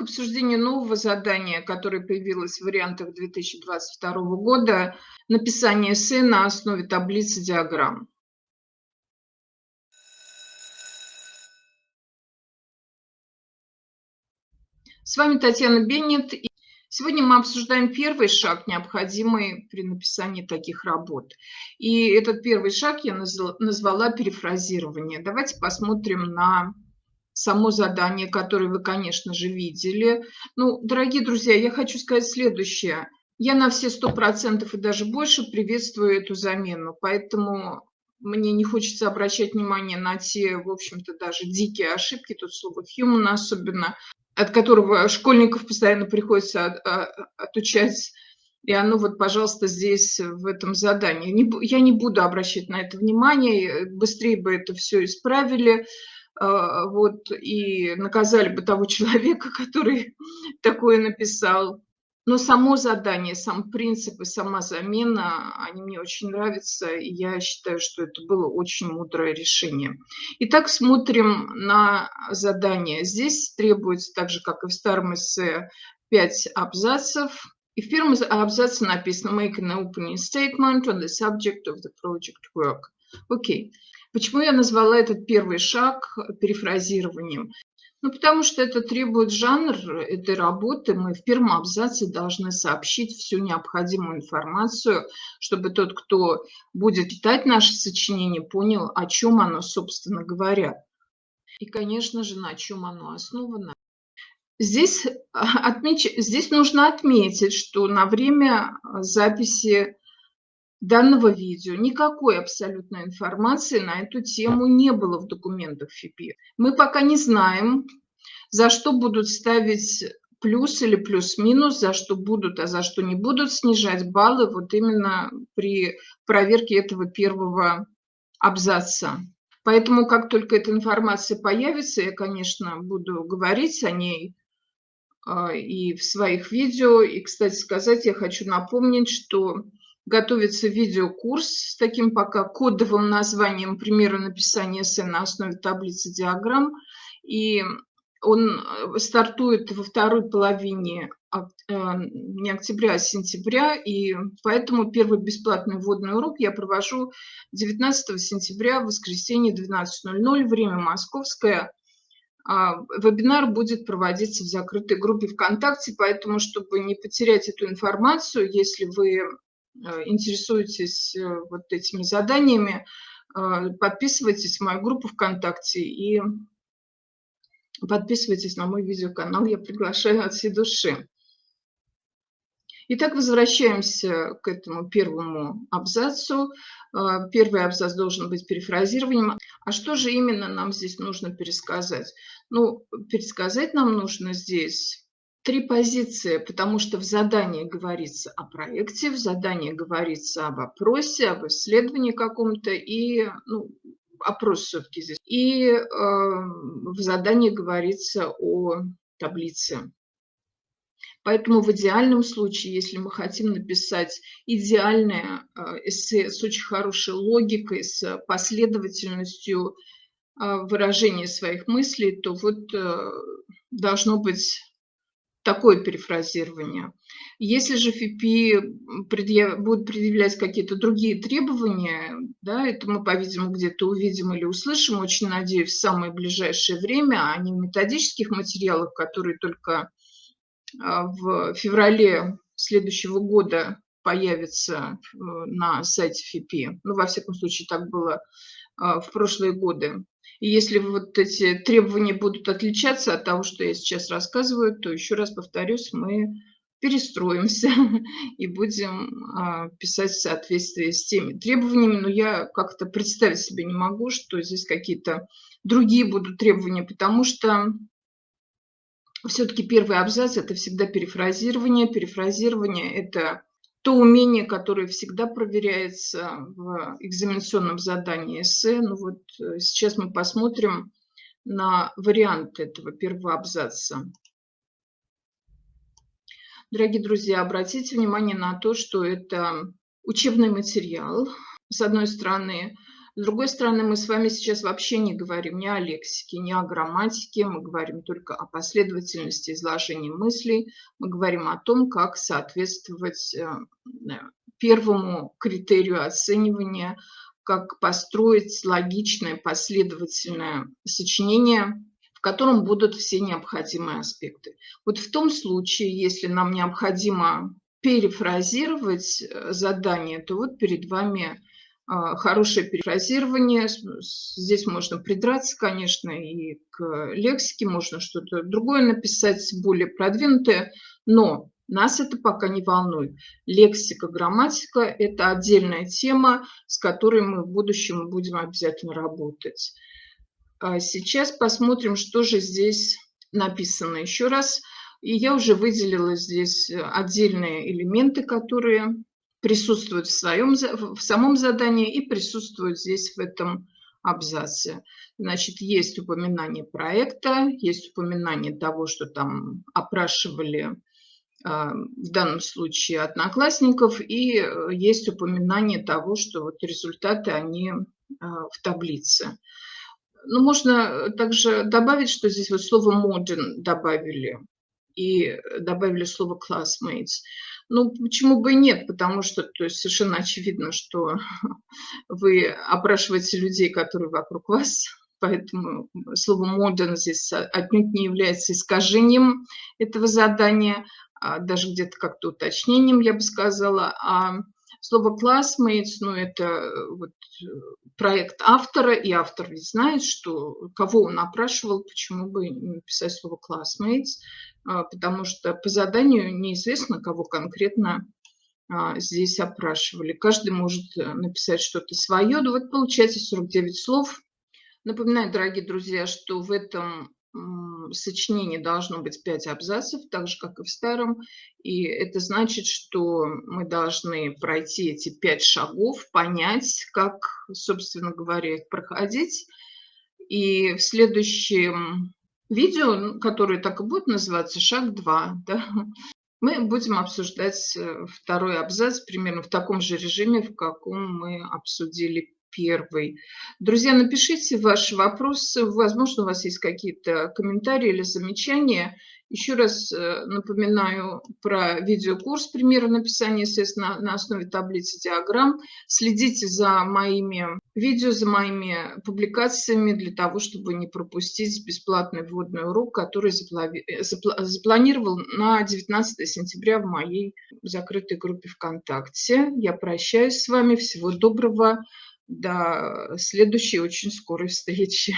обсуждение нового задания, которое появилось в вариантах 2022 года, написание эссе на основе таблиц и диаграмм. С вами Татьяна Беннет. И сегодня мы обсуждаем первый шаг, необходимый при написании таких работ. И этот первый шаг я назвала перефразирование. Давайте посмотрим на само задание, которое вы, конечно же, видели. Ну, дорогие друзья, я хочу сказать следующее. Я на все 100% и даже больше приветствую эту замену, поэтому мне не хочется обращать внимание на те, в общем-то, даже дикие ошибки, тут слово human особенно, от которого школьников постоянно приходится отучать. И оно вот, пожалуйста, здесь в этом задании. Я не буду обращать на это внимание, быстрее бы это все исправили, вот, и наказали бы того человека, который такое написал. Но само задание, сам принцип и сама замена, они мне очень нравятся, и я считаю, что это было очень мудрое решение. Итак, смотрим на задание. Здесь требуется, так же, как и в старом эссе, 5 абзацев. И в первом абзаце написано «Make an opening statement on the subject of the project work». Окей. Почему я назвала этот первый шаг перефразированием? Ну, потому что это требует жанр этой работы. Мы в первом абзаце должны сообщить всю необходимую информацию, чтобы тот, кто будет читать наше сочинение, понял, о чем оно, собственно говоря. И, конечно же, на чем оно основано. Здесь нужно отметить, что на время записи данного видео никакой абсолютной информации на эту тему не было в документах ФИПИ. Мы пока не знаем, за что будут ставить плюс или плюс-минус, за что будут, а за что не будут снижать баллы вот именно при проверке этого первого абзаца. Поэтому, как только эта информация появится, я, конечно, буду говорить о ней и в своих видео. И, кстати сказать, я хочу напомнить, что готовится видеокурс с таким пока кодовым названием «Примеры написания эссе на основе таблицы диаграмм». И он стартует во второй половине не октября, а сентября, и поэтому первый бесплатный вводный урок я провожу 19 сентября в воскресенье 12:00, время московское. Вебинар будет проводиться в закрытой группе ВКонтакте, поэтому, чтобы не потерять эту информацию, если вы интересуетесь вот этими заданиями, подписывайтесь в мою группу ВКонтакте и подписывайтесь на мой видеоканал, я приглашаю от всей души. Итак, возвращаемся к этому первому абзацу. Первый абзац должен быть перефразированием. А что же именно нам здесь нужно пересказать? Ну, пересказать нам нужно здесь 3 позиции, потому что в задании говорится о проекте, в задании говорится об опросе, об исследовании каком-то, и опрос все-таки здесь. И в задании говорится о таблице. Поэтому в идеальном случае, если мы хотим написать идеальное эссе с очень хорошей логикой, с последовательностью выражения своих мыслей, то вот должно быть такое перефразирование. Если же ФИПИ будет предъявлять какие-то другие требования, да, это мы, по-видимому, где-то увидим или услышим, очень надеюсь, в самое ближайшее время, а не в методических материалах, которые только в феврале следующего года появится на сайте ФИПИ. Ну, во всяком случае, так было в прошлые годы. И если вот эти требования будут отличаться от того, что я сейчас рассказываю, то, еще раз повторюсь, мы перестроимся и будем писать в соответствии с теми требованиями. Но я как-то представить себе не могу, что здесь какие-то другие будут требования, потому что все-таки первый абзац – это всегда перефразирование. Перефразирование – это то умение, которое всегда проверяется в экзаменационном задании эссе. Ну вот сейчас мы посмотрим на вариант этого первого абзаца. Дорогие друзья, обратите внимание на то, что это учебный материал. С одной стороны, С другой стороны, мы с вами сейчас вообще не говорим ни о лексике, ни о грамматике, мы говорим только о последовательности изложения мыслей, мы говорим о том, как соответствовать первому критерию оценивания, как построить логичное, последовательное сочинение, в котором будут все необходимые аспекты. Вот в том случае, если нам необходимо перефразировать задание, то вот перед вами хорошее перефразирование. Здесь можно придраться, конечно, и к лексике, можно что-то другое написать, более продвинутое, но нас это пока не волнует. Лексика, грамматика – это отдельная тема, с которой мы в будущем будем обязательно работать. Сейчас посмотрим, что же здесь написано еще раз. И я уже выделила здесь отдельные элементы, которые присутствуют в самом задании и присутствуют здесь в этом абзаце. Значит, есть упоминание проекта, есть упоминание того, что там опрашивали в данном случае одноклассников, и есть упоминание того, что вот результаты, они в таблице. Ну, можно также добавить, что здесь вот слово modern добавили и добавили слово classmates. Ну, почему бы и нет? Потому что, то есть, совершенно очевидно, что вы опрашиваете людей, которые вокруг вас, поэтому слово modern здесь отнюдь не является искажением этого задания, а даже где-то как-то уточнением, я бы сказала. А слово classmates, ну, это вот проект автора, и автор ведь знает, что кого он опрашивал, почему бы не написать слово classmates, потому что по заданию неизвестно, кого конкретно здесь опрашивали. Каждый может написать что-то свое. Ну вот получается 49 слов. Напоминаю, дорогие друзья, что в этом сочинении должно быть 5 абзацев, так же, как и в старом. И это значит, что мы должны пройти эти 5 шагов, понять, как, собственно говоря, их проходить. И в следующем видео, которое так и будет называться, шаг 2, да, мы будем обсуждать второй абзац примерно в таком же режиме, в каком мы обсудили первый. Друзья, напишите ваши вопросы. Возможно, у вас есть какие-то комментарии или замечания. Еще раз напоминаю про видеокурс «Примеры написания эссе на основе таблиц и диаграмм». Следите за моими видео, за моими публикациями для того, чтобы не пропустить бесплатный вводный урок, который запланировал на 19 сентября в моей закрытой группе ВКонтакте. Я прощаюсь с вами. Всего доброго. До следующей очень скорой встречи.